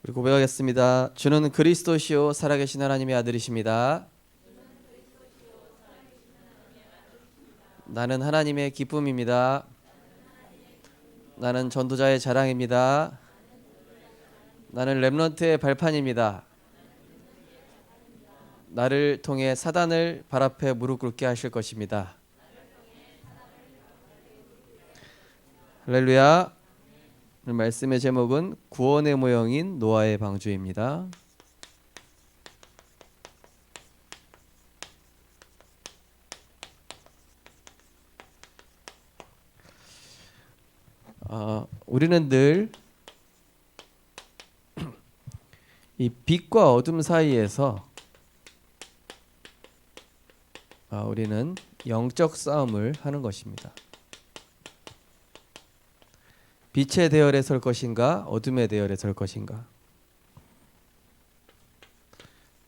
우리 고백하겠습니다. 주는 그리스도시요 살아계신 하나님의 아들이십니다. 나는 하나님의 기쁨입니다. 나는 전도자의 자랑입니다. 나는 렘넌트의 발판입니다. 나를 통해 사단을 발 앞에 무릎 꿇게 하실 것입니다. 할렐루야. 오늘 말씀의 제목은 구원의 모형인 노아의 방주입니다. 우리는 늘 이 빛과 어둠 사이에서 우리는 영적 싸움을 하는 것입니다. 빛의 대열에 설 것인가, 어둠의 대열에 설 것인가.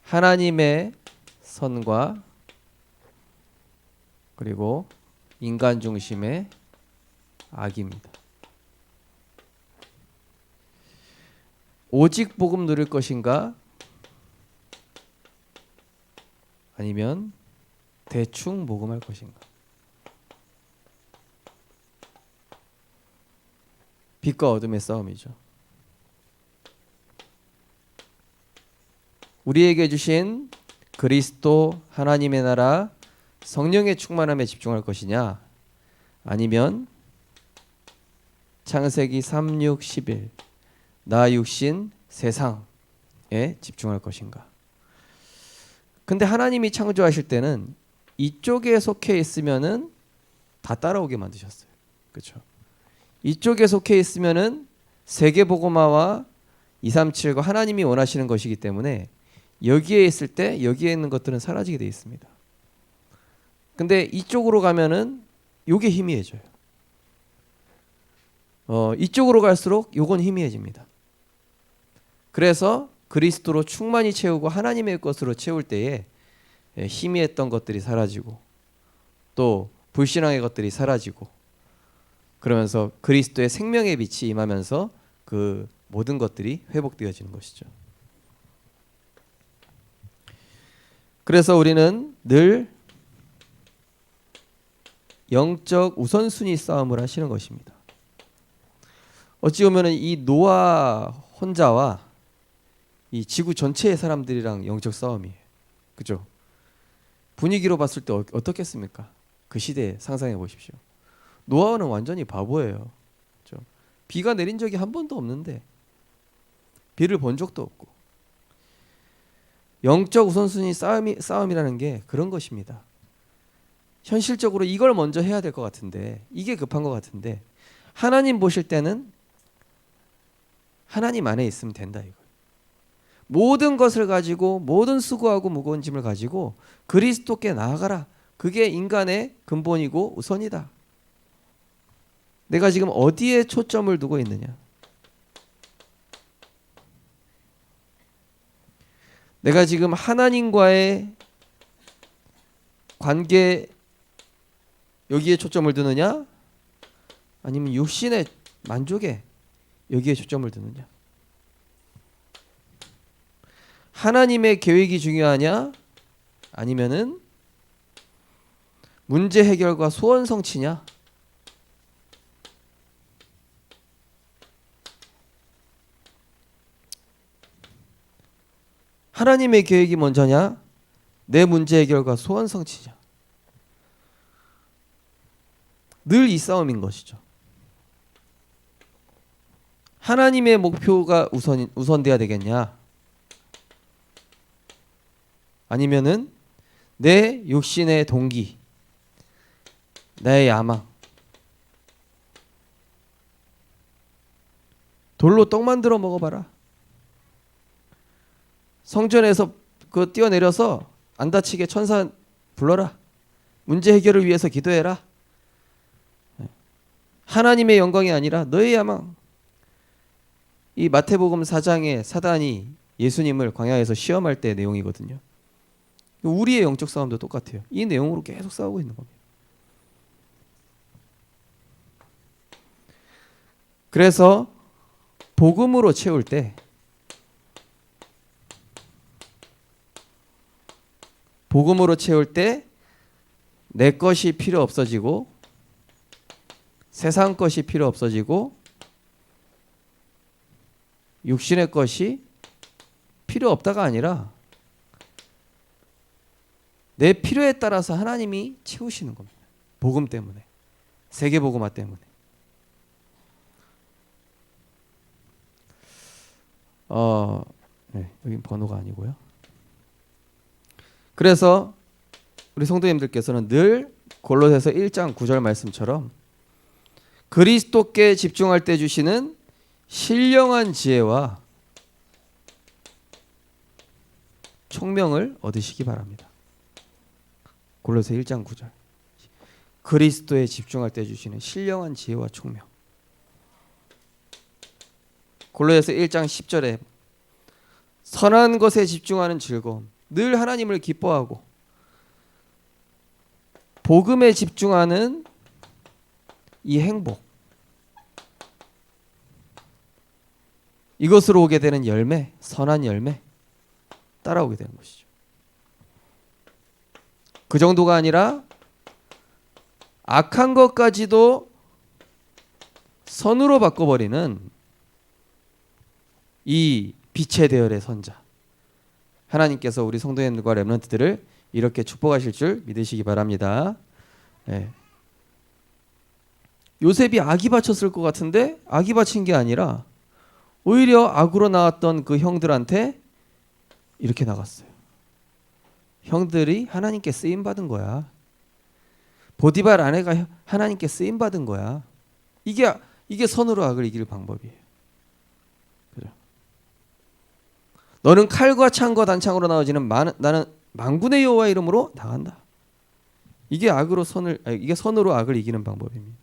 하나님의 선과 그리고 인간 중심의 악입니다. 오직 복음 누릴 것인가, 아니면 대충 복음할 것인가. 빛과 어둠의 싸움이죠. 우리에게 주신 그리스도 하나님의 나라 성령의 충만함에 집중할 것이냐, 아니면 창세기 3, 6, 11 나 육신 세상에 집중할 것인가. 근데 하나님이 창조하실 때는 이쪽에 속해 있으면은 다 따라오게 만드셨어요. 그렇죠? 이쪽에 속해 있으면은 세계복음화와 237과 하나님이 원하시는 것이기 때문에 여기에 있을 때 여기에 있는 것들은 사라지게 되어 있습니다. 근데 이쪽으로 가면은 요게 희미해져요. 이쪽으로 갈수록 요건 희미해집니다. 그래서 그리스도로 충만히 채우고 하나님의 것으로 채울 때에 희미했던 것들이 사라지고 또 불신앙의 것들이 사라지고 그러면서 그리스도의 생명의 빛이 임하면서 그 모든 것들이 회복되어지는 것이죠. 그래서 우리는 늘 영적 우선순위 싸움을 하시는 것입니다. 어찌 보면 이 노아 혼자와 이 지구 전체의 사람들이랑 영적 싸움이에요. 그죠? 분위기로 봤을 때 어떻겠습니까? 그 시대에 상상해 보십시오. 노아는 완전히 바보예요. 그죠? 비가 내린 적이 한 번도 없는데 비를 본 적도 없고. 영적 우선순위 싸움이라는 게 그런 것입니다. 현실적으로 이걸 먼저 해야 될 것 같은데, 이게 급한 것 같은데, 하나님 보실 때는 하나님 안에 있으면 된다 이거. 모든 것을 가지고 모든 수고하고 무거운 짐을 가지고 그리스도께 나아가라. 그게 인간의 근본이고 우선이다. 내가 지금 어디에 초점을 두고 있느냐? 내가 지금 하나님과의 관계 여기에 초점을 두느냐? 아니면 육신의 만족에 여기에 초점을 두느냐? 하나님의 계획이 중요하냐? 아니면은 문제 해결과 소원 성취냐? 하나님의 계획이 먼저냐? 내 문제 해결과 소원 성취냐? 늘 이 싸움인 것이죠. 하나님의 목표가 우선돼야 되겠냐? 아니면은 내 육신의 동기, 내 야망, 돌로 떡 만들어 먹어봐라. 성전에서 그 뛰어내려서 안 다치게 천사 불러라. 문제 해결을 위해서 기도해라. 하나님의 영광이 아니라 너의 야망. 이 마태복음 4장에 사단이 예수님을 광야에서 시험할 때 내용이거든요. 우리의 영적 싸움도 똑같아요. 이 내용으로 계속 싸우고 있는 겁니다. 그래서 복음으로 채울 때 복음으로 채울 때 내 것이 필요 없어지고 세상 것이 필요 없어지고 육신의 것이 필요 없다가 아니라 내 필요에 따라서 하나님이 채우시는 겁니다. 복음 때문에. 세계복음화 때문에. 여긴 번호가 아니고요. 그래서 우리 성도님들께서는 늘 골로새서 1장 9절 말씀처럼 그리스도께 집중할 때 주시는 신령한 지혜와 총명을 얻으시기 바랍니다. 골로새 1장 9절. 그리스도에 집중할 때 주시는 신령한 지혜와 총명. 골로새서 1장 10절에 선한 것에 집중하는 즐거움. 늘 하나님을 기뻐하고 복음에 집중하는 이 행복. 이것으로 오게 되는 열매, 선한 열매 따라오게 되는 것이죠. 그 정도가 아니라 악한 것까지도 선으로 바꿔버리는 이 빛의 대열의 선자. 하나님께서 우리 성도님들과 렘넌트들을 이렇게 축복하실 줄 믿으시기 바랍니다. 네. 요셉이 악이 바쳤을 것 같은데 악이 바친 게 아니라 오히려 악으로 나왔던 그 형들한테 이렇게 나갔어요. 형들이 하나님께 쓰임 받은 거야. 보디발 아내가 하나님께 쓰임 받은 거야. 이게 선으로 악을 이길 방법이에요. 그죠? 너는 칼과 창과 단창으로 나오지는 나는 만군의 여호와 이름으로 나간다. 이게 이게 선으로 악을 이기는 방법입니다.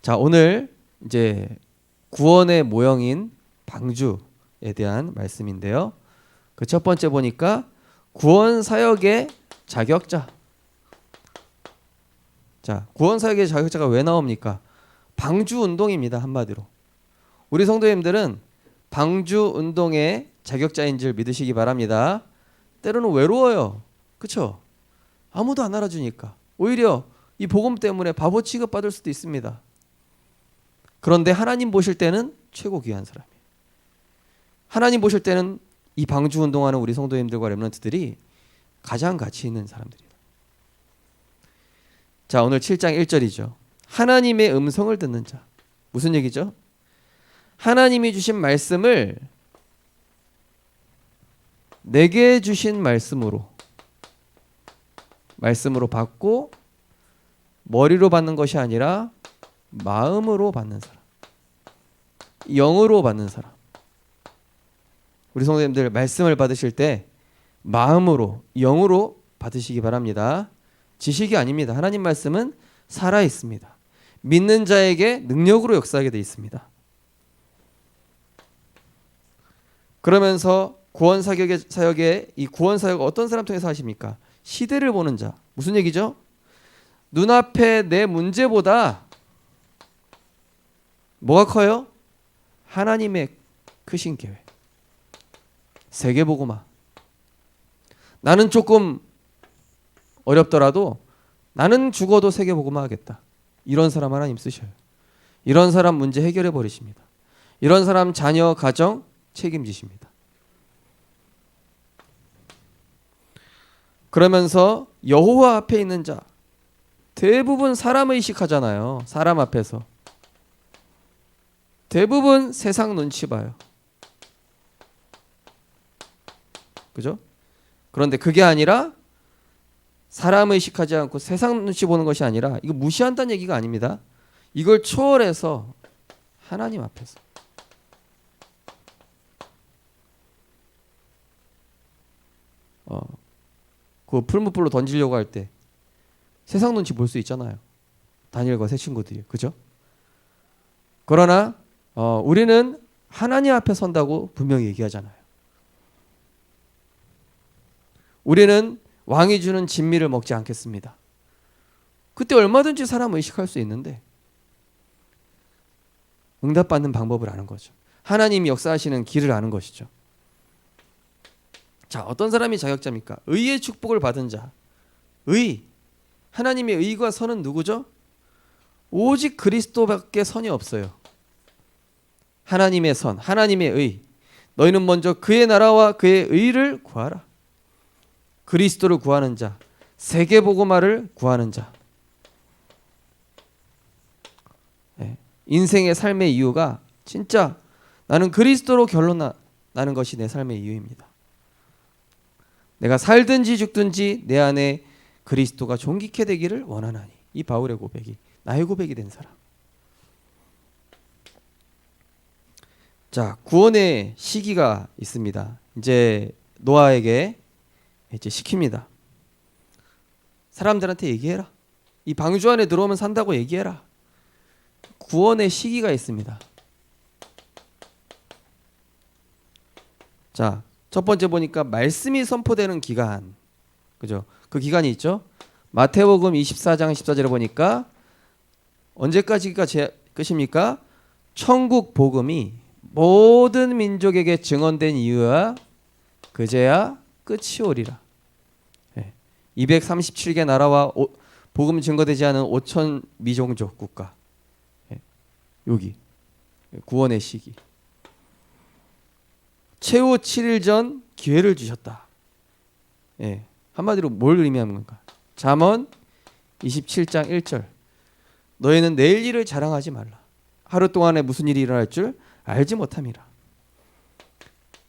자, 오늘 이제 구원의 모형인 방주에 대한 말씀인데요. 그 첫 번째 보니까 구원 사역의 자격자. 자, 구원 사역의 자격자가 왜 나옵니까? 방주 운동입니다. 한마디로. 우리 성도님들은 방주 운동의 자격자인 줄 믿으시기 바랍니다. 때로는 외로워요. 그렇죠? 아무도 안 알아주니까. 오히려 이 복음 때문에 바보 취급받을 수도 있습니다. 그런데 하나님 보실 때는 최고 귀한 사람이에요. 하나님 보실 때는 이 방주 운동하는 우리 성도님들과 렘넌트들이 가장 가치 있는 사람들이다. 자, 오늘 7장 1절이죠. 하나님의 음성을 듣는 자. 무슨 얘기죠? 하나님이 주신 말씀을 내게 주신 말씀으로 받고 머리로 받는 것이 아니라 마음으로 받는 사람, 영으로 받는 사람. 우리 성도님들 말씀을 받으실 때 마음으로, 영으로 받으시기 바랍니다. 지식이 아닙니다. 하나님 말씀은 살아 있습니다. 믿는 자에게 능력으로 역사하게 되어 있습니다. 그러면서 구원 사역의 이 구원 사역 어떤 사람 통해서 하십니까? 시대를 보는 자. 무슨 얘기죠? 눈앞에 내 문제보다 뭐가 커요? 하나님의 크신 계획. 세계복음화. 나는 조금 어렵더라도 나는 죽어도 세계복음화 하겠다. 이런 사람 하나님 쓰셔요. 이런 사람 문제 해결해 버리십니다. 이런 사람 자녀 가정 책임지십니다. 그러면서 여호와 앞에 있는 자. 대부분 사람 의식하잖아요. 사람 앞에서. 대부분 세상 눈치 봐요. 그죠? 그런데 그게 아니라 사람 의식하지 않고 세상 눈치 보는 것이 아니라 이거 무시한다는 얘기가 아닙니다. 이걸 초월해서 하나님 앞에서 그 풀무불로 던지려고 할 때 세상 눈치 볼 수 있잖아요. 다니엘과 세 친구들이. 그죠? 그러나 우리는 하나님 앞에 선다고 분명히 얘기하잖아요. 우리는 왕이 주는 진미를 먹지 않겠습니다. 그때 얼마든지 사람 의식할 수 있는데 응답받는 방법을 아는 거죠. 하나님이 역사하시는 길을 아는 것이죠. 자, 어떤 사람이 자격자입니까? 의의 축복을 받은 자. 의. 하나님의 의와 선은 누구죠? 오직 그리스도밖에 선이 없어요. 하나님의 선, 하나님의 의. 너희는 먼저 그의 나라와 그의 의를 구하라. 그리스도를 구하는 자, 세계복음화를 구하는 자. 네. 인생의 삶의 이유가 진짜 나는 그리스도로 결론나는 것이 내 삶의 이유입니다. 내가 살든지 죽든지 내 안에 그리스도가 존귀케 되기를 원하나니. 이 바울의 고백이 나의 고백이 된 사람. 자, 구원의 시기가 있습니다. 이제 노아에게 이제 시킵니다. 사람들한테 얘기해라. 이 방주 안에 들어오면 산다고 얘기해라. 구원의 시기가 있습니다. 자, 첫 번째 보니까 말씀이 선포되는 기간. 그죠? 그 기간이 있죠. 마태복음 24장 14절에 보니까 언제까지가 끝입니까? 천국 복음이 모든 민족에게 증언된 이유야 그제야 끝이 오리라. 237개 나라와 복음 증거되지 않은 5천 미종족 국가. 여기 구원의 시기. 최후 7일 전 기회를 주셨다. 한마디로 뭘 의미하는 건가? 잠언 27장 1절. 너희는 내일 일을 자랑하지 말라. 하루 동안에 무슨 일이 일어날 줄 알지 못함이라.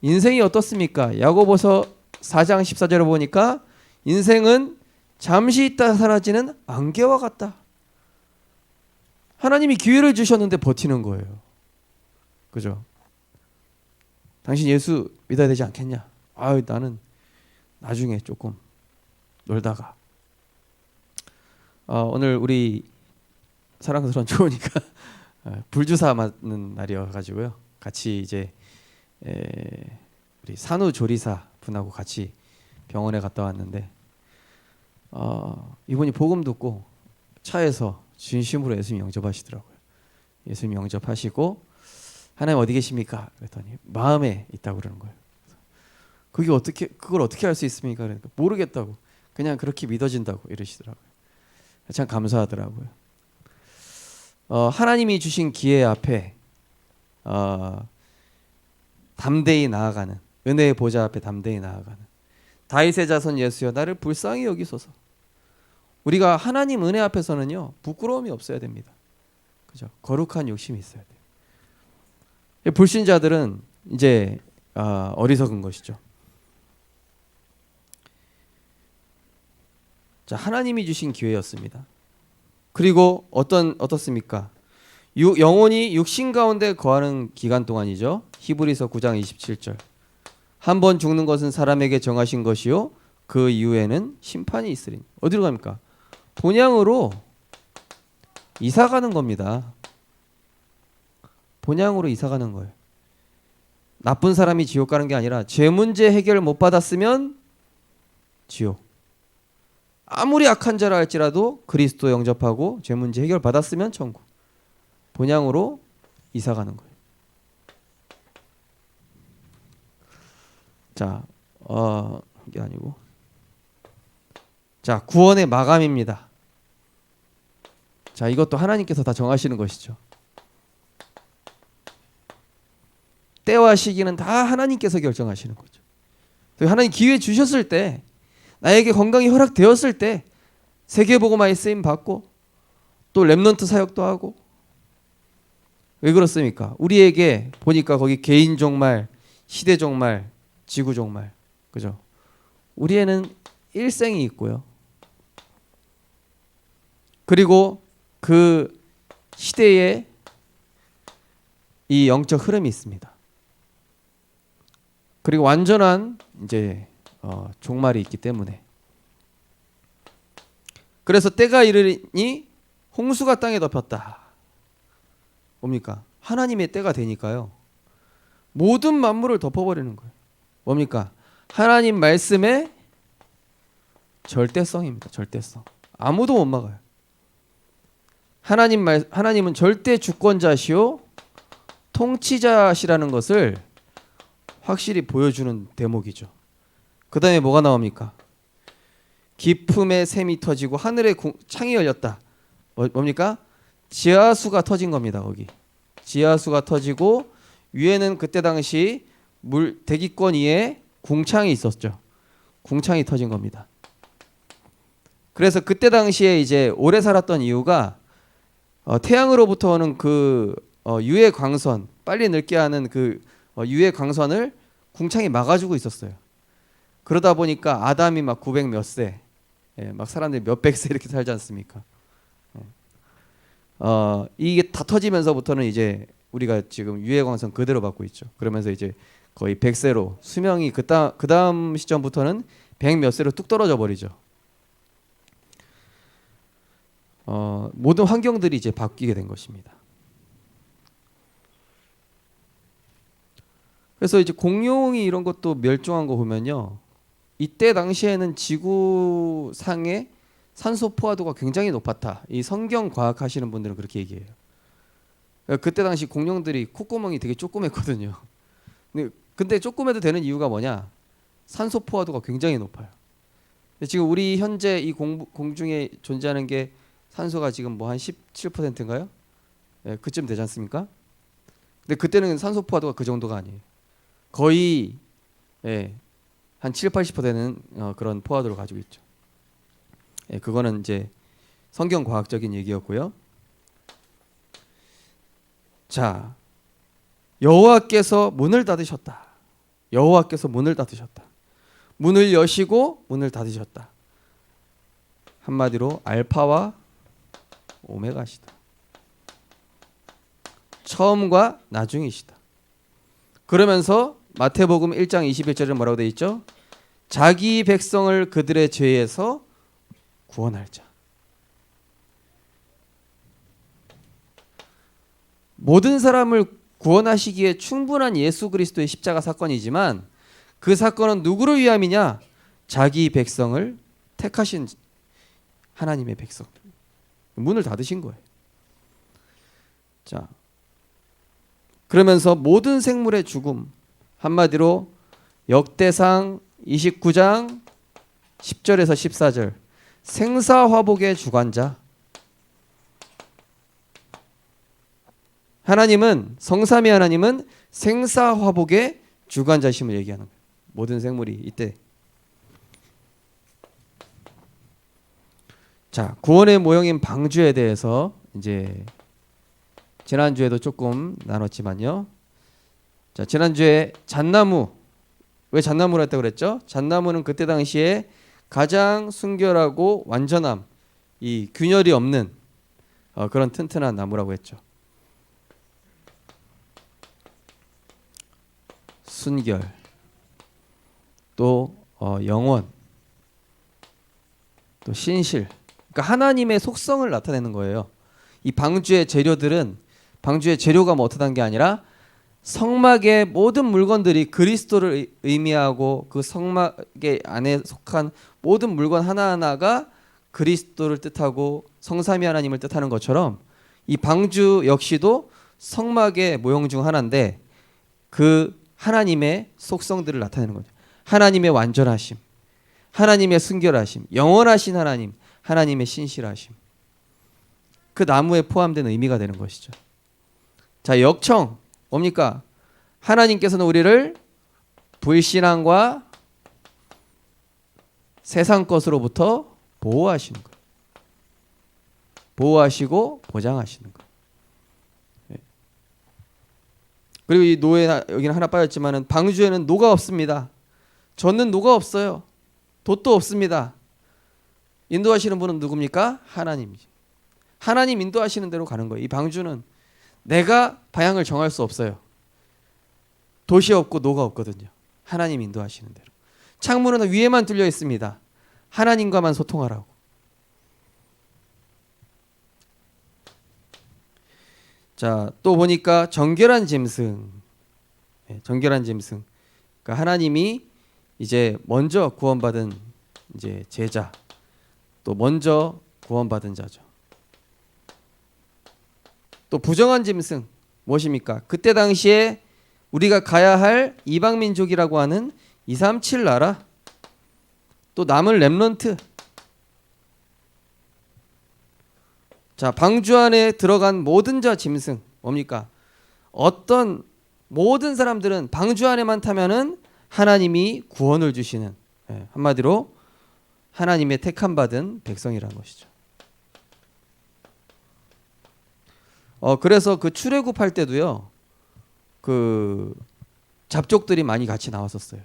인생이 어떻습니까? 야고보서 4장 14절을 보니까 인생은 잠시 있다 사라지는 안개와 같다. 하나님이 기회를 주셨는데 버티는 거예요. 그죠? 당신 예수 믿어야 되지 않겠냐? 나는 나중에 조금 놀다가. 오늘 우리 사랑스러운 조우니까 불주사 맞는 날이어가지고요. 같이 이제 우리 산후조리사 분하고 같이 병원에 갔다 왔는데 이분이 복음 듣고 차에서 진심으로 예수님 영접하시더라고요. 예수님 영접하시고 하나님 어디 계십니까? 그랬더니 마음에 있다고 그러는 거예요. 그걸 어떻게 할 수 있습니까? 그러니까 모르겠다고. 그냥 그렇게 믿어진다고 이러시더라고요. 참 감사하더라고요. 하나님이 주신 기회 앞에 담대히 나아가는, 은혜의 보좌 앞에 담대히 나아가는 다윗의 자손 예수여 나를 불쌍히 여기소서. 우리가 하나님 은혜 앞에서는요 부끄러움이 없어야 됩니다. 그죠? 거룩한 욕심이 있어야 돼요. 불신자들은 이제 어리석은 것이죠. 자, 하나님이 주신 기회였습니다. 그리고 어떻습니까? 영혼이 육신 가운데 거하는 기간 동안이죠. 히브리서 9장 27절. 한 번 죽는 것은 사람에게 정하신 것이요 그 이후에는 심판이 있으리니. 어디로 갑니까? 본향으로 이사 가는 겁니다. 본향으로 이사 가는 거예요. 나쁜 사람이 지옥 가는 게 아니라 죄 문제 해결 못 받았으면 지옥. 아무리 악한 자라 할지라도 그리스도 영접하고 죄 문제 해결 받았으면 천국. 본향으로 이사 가는 거예요. 자, 이게 아니고. 자, 구원의 마감입니다. 자, 이것도 하나님께서 다 정하시는 것이죠. 때와 시기는 다 하나님께서 결정하시는 거죠. 하나님 기회 주셨을 때, 나에게 건강이 허락되었을 때 세계복음화에 쓰임 받고 또 렘넌트 사역도 하고. 왜 그렇습니까? 우리에게 보니까 거기 개인 종말, 시대 종말, 지구 종말, 그죠? 우리에는 일생이 있고요. 그리고 그 시대에 이 영적 흐름이 있습니다. 그리고 완전한 이제 종말이 있기 때문에. 그래서 때가 이르니 홍수가 땅에 덮였다. 뭡니까? 하나님의 때가 되니까요. 모든 만물을 덮어버리는 거예요. 뭡니까? 하나님 말씀의 절대성입니다. 절대성. 아무도 못 막아요. 하나님은 절대 주권자시오 통치자시라는 것을 확실히 보여주는 대목이죠. 그 다음에 뭐가 나옵니까? 깊음의 샘이 터지고 하늘의 창이 열렸다. 뭡니까? 지하수가 터진 겁니다. 거기 지하수가 터지고 위에는 그때 당시 대기권 위에 궁창이 있었죠. 궁창이 터진 겁니다. 그래서 그때 당시에 이제 오래 살았던 이유가 태양으로부터 오는 그 유해 광선, 빨리 늙게 하는 그 유해 광선을 궁창이 막아주고 있었어요. 그러다 보니까 아담이 막 900 몇 세, 막 사람들이 몇백 세 이렇게 살지 않습니까? 이게 다 터지면서부터는 이제 우리가 지금 유해 광선 그대로 받고 있죠. 그러면서 이제 거의 100세로 수명이 그 다음 시점부터는 100 몇 세로 뚝 떨어져 버리죠. 모든 환경들이 이제 바뀌게 된 것입니다. 그래서 이제 공룡이 이런 것도 멸종한 거 보면요, 이때 당시에는 지구상의 산소 포화도가 굉장히 높았다. 이 성경 과학 하시는 분들은 그렇게 얘기해요. 그때 당시 공룡들이 콧구멍이 되게 조그맸거든요. 근데 조그매도 되는 이유가 뭐냐? 산소 포화도가 굉장히 높아요. 지금 우리 현재 이 공중에 존재하는 게 산소가 지금 뭐 한 17%인가요? 그쯤 되지 않습니까? 근데 그때는 산소 포화도가 그 정도가 아니에요. 거의 한 7, 80% 되는 그런 포화도를 가지고 있죠. 그거는 이제 성경 과학적인 얘기였고요. 자, 여호와께서 문을 닫으셨다. 여호와께서 문을 닫으셨다. 문을 여시고 문을 닫으셨다. 한마디로 알파와 오메가시다. 처음과 나중이시다. 그러면서 마태복음 1장 21절에 뭐라고 되어 있죠? 자기 백성을 그들의 죄에서 구원할 자. 모든 사람을 구원하시기에 충분한 예수 그리스도의 십자가 사건이지만 그 사건은 누구를 위함이냐? 자기 백성을 택하신 하나님의 백성. 문을 닫으신 거예요. 자, 그러면서 모든 생물의 죽음, 한마디로 역대상 29장 10절에서 14절, 생사화복의 주관자. 하나님은, 성삼위 하나님은 생사화복의 주관자심을 얘기하는 거예요. 모든 생물이 이때. 자, 구원의 모형인 방주에 대해서 이제 지난주에도 조금 나눴지만요. 자, 지난주에 잣나무, 왜 잣나무라 했다고 그랬죠? 잣나무는 그때 당시에 가장 순결하고 완전함, 이 균열이 없는 그런 튼튼한 나무라고 했죠. 순결, 또 영원, 또 신실. 그러니까 하나님의 속성을 나타내는 거예요. 이 방주의 재료들은, 방주의 재료가 뭐 어떠한 게 아니라 성막의 모든 물건들이 그리스도를 의미하고 그 성막의 안에 속한 모든 물건 하나하나가 그리스도를 뜻하고 성삼위 하나님을 뜻하는 것처럼 이 방주 역시도 성막의 모형 중 하나인데 그 하나님의 속성들을 나타내는 거죠. 하나님의 완전하심, 하나님의 순결하심, 영원하신 하나님, 하나님의 신실하심. 그 나무에 포함된 의미가 되는 것이죠. 자, 역청 뭡니까? 하나님께서는 우리를 불신앙과 세상 것으로부터 보호하시는 거예요. 보호하시고 보장하시는 거예요. 그리고 이 노에 여기는 하나 빠졌지만은 방주에는 노가 없습니다. 젖는 노가 없어요. 돛도 없습니다. 인도하시는 분은 누굽니까? 하나님이지. 하나님 인도하시는 대로 가는 거예요. 이 방주는 내가 방향을 정할 수 없어요. 돛이 없고 노가 없거든요. 하나님 인도하시는 대로. 창문은 위에만 뚫려 있습니다. 하나님과만 소통하라고. 자, 또 보니까 정결한 짐승. 정결한 짐승. 그러니까 하나님이 이제 먼저 구원받은 이제 제자, 또 먼저 구원받은 자죠. 또 부정한 짐승 무엇입니까? 그때 당시에 우리가 가야 할 이방 민족이라고 하는 237 나라, 또 남은 렘넌트. 자, 방주 안에 들어간 모든 자 짐승 뭡니까? 어떤 모든 사람들은 방주 안에만 타면은 하나님이 구원을 주시는, 한마디로 하나님의 택함 받은 백성이라는 것이죠. 그래서 그 출애굽할 때도요, 그 잡족들이 많이 같이 나왔었어요.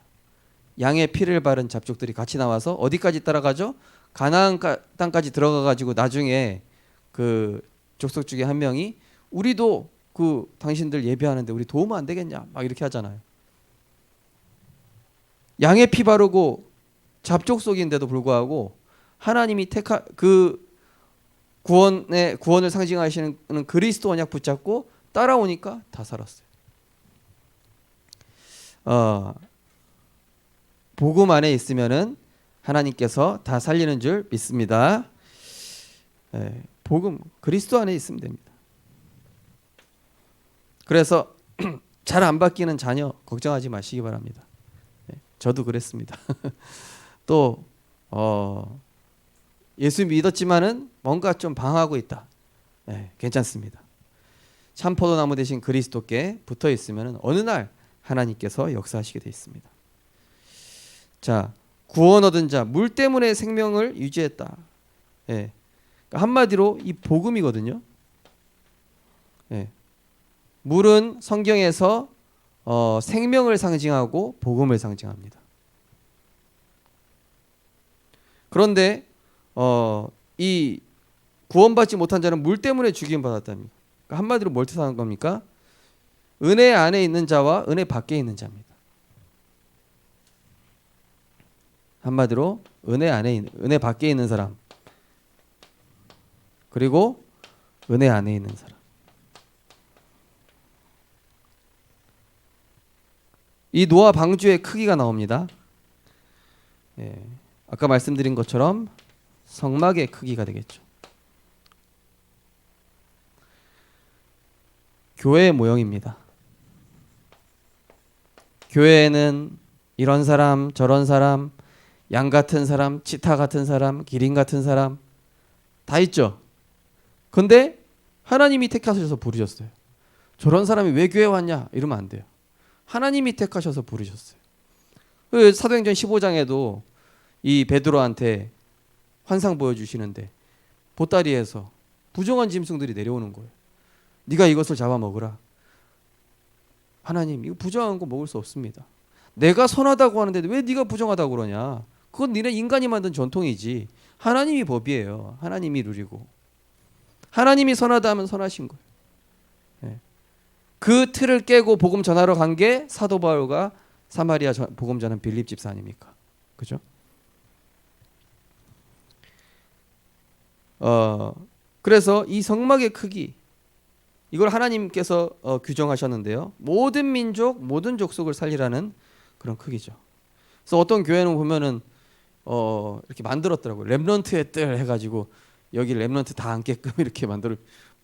양의 피를 바른 잡족들이 같이 나와서 어디까지 따라가죠? 가나안 땅까지 들어가 가지고 나중에 그 족속 중에 한 명이 우리도 그 당신들 예배하는데 우리 도우면 안 되겠냐 막 이렇게 하잖아요. 양의 피 바르고 잡족속인데도 불구하고 하나님이 그 구원을 상징하시는 그리스도 언약 붙잡고 따라오니까 다 살았어요. 복음 안에 있으면은 하나님께서 다 살리는 줄 믿습니다. 복음 그리스도 안에 있으면 됩니다. 그래서 잘 안 바뀌는 자녀 걱정하지 마시기 바랍니다. 저도 그랬습니다. 또 예수 믿었지만은 뭔가 좀 방하고 있다. 괜찮습니다. 참 포도나무 대신 그리스도께 붙어 있으면은 어느 날 하나님께서 역사하시게 되어 있습니다. 자, 구원 얻은 자, 물 때문에 생명을 유지했다. 그러니까 한마디로 이 복음이거든요. 물은 성경에서 생명을 상징하고 복음을 상징합니다. 그런데 이 구원받지 못한 자는 물 때문에 죽임 받았답니다. 그러니까 한마디로 뭘 뜻하는 겁니까? 은혜 안에 있는 자와 은혜 밖에 있는 자입니다. 한마디로 은혜 밖에 있는 사람, 그리고 은혜 안에 있는 사람. 이 노아 방주의 크기가 나옵니다. 아까 말씀드린 것처럼 성막의 크기가 되겠죠. 교회의 모형입니다. 교회에는 이런 사람, 저런 사람, 양 같은 사람, 치타 같은 사람, 기린 같은 사람 다 있죠. 근데 하나님이 택하셔서 부르셨어요. 저런 사람이 왜 교회 왔냐? 이러면 안 돼요. 하나님이 택하셔서 부르셨어요. 사도행전 15장에도 이 베드로한테 환상 보여주시는데 보따리에서 부정한 짐승들이 내려오는 거예요. 네가 이것을 잡아먹으라. 하나님, 이거 부정한 거 먹을 수 없습니다. 내가 선하다고 하는데 왜 네가 부정하다고 그러냐? 그건 니네 인간이 만든 전통이지. 하나님이 법이에요. 하나님이 룰이고. 하나님이 선하다 하면 선하신 거예요. 그 틀을 깨고 복음 전하러 간 게 사도 바울과 사마리아 복음 전한 빌립 집사 아닙니까? 그죠? 그래서 이 성막의 크기, 이걸 하나님께서 규정하셨는데요. 모든 민족, 모든 족속을 살리라는 그런 크기죠. 그래서 어떤 교회는 보면은 이렇게 만들었더라고요. 렘넌트의 뜰 해가지고 여기 렘넌트 다 앉게끔 이렇게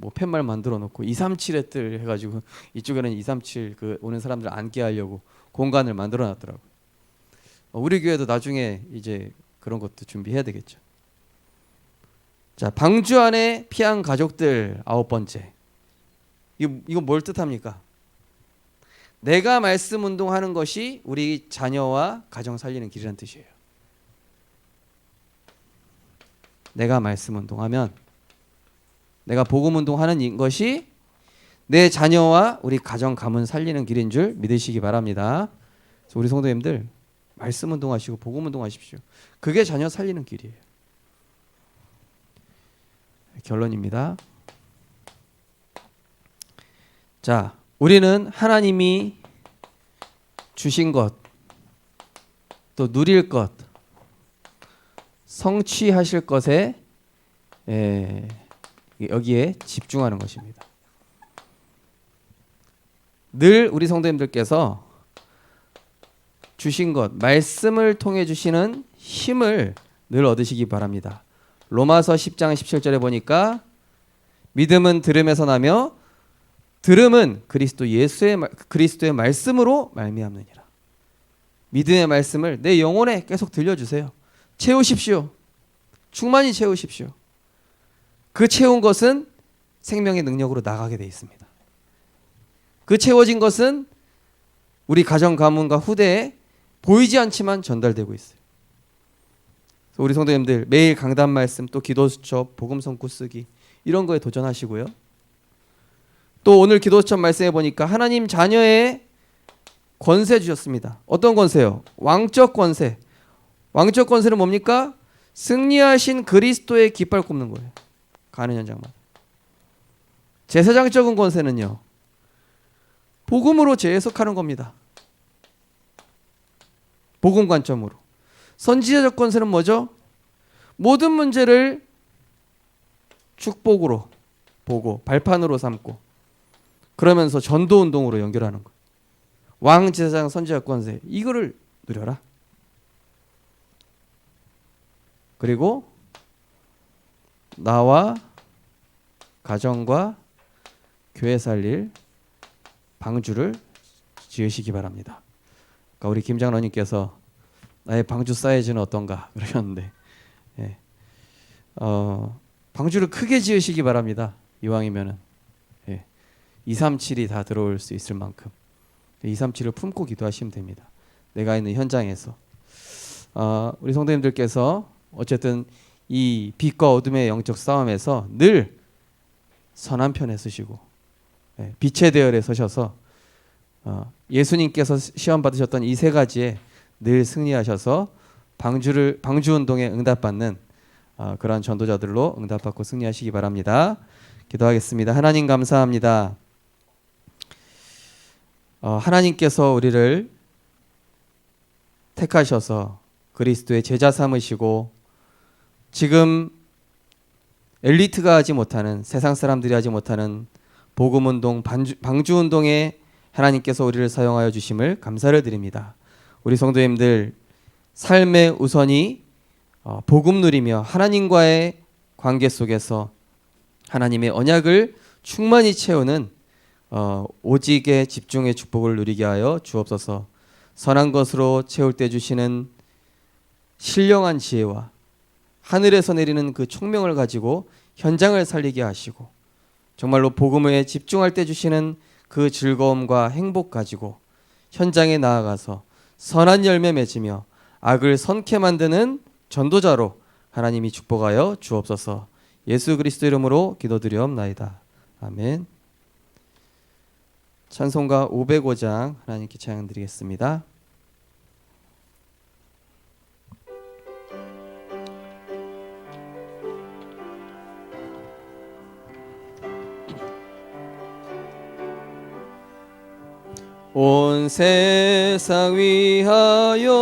뭐 팻말 만들어 놓고 237의 뜰 해가지고 이쪽에는 237 그 오는 사람들 앉게 하려고 공간을 만들어 놨더라고요. 우리 교회도 나중에 이제 그런 것도 준비해야 되겠죠. 자, 방주 안에 피한 가족들 9번째. 이거 뭘 뜻합니까? 내가 말씀 운동하는 것이 우리 자녀와 가정 살리는 길이라는 뜻이에요. 내가 말씀 운동하면, 내가 복음 운동하는 것이 내 자녀와 우리 가정 가문 살리는 길인 줄 믿으시기 바랍니다. 그래서 우리 성도님들 말씀 운동하시고 복음 운동하십시오. 그게 자녀 살리는 길이에요. 결론입니다. 자, 우리는 하나님이 주신 것, 또 누릴 것, 성취하실 것에 여기에 집중하는 것입니다. 늘 우리 성도님들께서 주신 것, 말씀을 통해 주시는 힘을 늘 얻으시기 바랍니다. 로마서 10장 17절에 보니까 믿음은 들음에서 나며 들음은 그리스도의 말씀으로 말미암느니라. 믿음의 말씀을 내 영혼에 계속 들려주세요. 채우십시오. 충만히 채우십시오. 그 채운 것은 생명의 능력으로 나가게 돼 있습니다. 그 채워진 것은 우리 가정 가문과 후대에 보이지 않지만 전달되고 있어요. 우리 성도님들 매일 강단 말씀, 또 기도수첩, 복음 성구 쓰기 이런 거에 도전하시고요. 또 오늘 기도수첩 말씀해 보니까 하나님 자녀의 권세 주셨습니다. 어떤 권세요? 왕적 권세. 왕적 권세는 뭡니까? 승리하신 그리스도의 깃발 꼽는 거예요. 가는 현장마다. 제사장적인 권세는요, 복음으로 재해석하는 겁니다. 복음 관점으로. 선지자적 권세는 뭐죠? 모든 문제를 축복으로 보고 발판으로 삼고 그러면서 전도 운동으로 연결하는 거예요. 왕, 제사장, 선지자 권세 이거를 누려라. 그리고 나와 가정과 교회 살릴 방주를 지으시기 바랍니다. 그러니까 우리 김장로님께서 나의 방주 사이즈는 어떤가 그러셨는데, 예. 방주를 크게 지으시기 바랍니다. 이왕이면은, 예. 237이 다 들어올 수 있을 만큼 237을 품고 기도하시면 됩니다. 내가 있는 현장에서. 우리 성도님들께서 어쨌든 이 빛과 어둠의 영적 싸움에서 늘 선한 편에 서시고, 예. 빛의 대열에 서셔서 예수님께서 시험 받으셨던 이 세 가지에 늘 승리하셔서 방주 운동에 응답받는 그러한 전도자들로 응답받고 승리하시기 바랍니다. 기도하겠습니다. 하나님 감사합니다. 하나님께서 우리를 택하셔서 그리스도의 제자 삼으시고 지금 엘리트가 하지 못하는, 세상 사람들이 하지 못하는 복음운동, 방주운동에 하나님께서 우리를 사용하여 주심을 감사를 드립니다. 우리 성도님들 삶의 우선이 복음 누리며 하나님과의 관계 속에서 하나님의 언약을 충만히 채우는 오직의 집중의 축복을 누리게 하여 주옵소서. 선한 것으로 채울 때 주시는 신령한 지혜와 하늘에서 내리는 그 총명을 가지고 현장을 살리게 하시고, 정말로 복음에 집중할 때 주시는 그 즐거움과 행복 가지고 현장에 나아가서 선한 열매 맺으며 악을 선케 만드는 전도자로 하나님이 축복하여 주옵소서. 예수 그리스도 이름으로 기도드리옵나이다. 아멘. 찬송가 505장 하나님께 찬양 드리겠습니다. 온 세상 위하여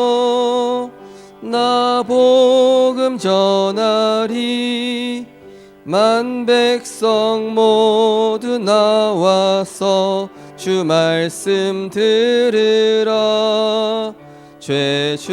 나 복음 전하리. 만 백성 모두 나와서 주 말씀 들으라. 죄 주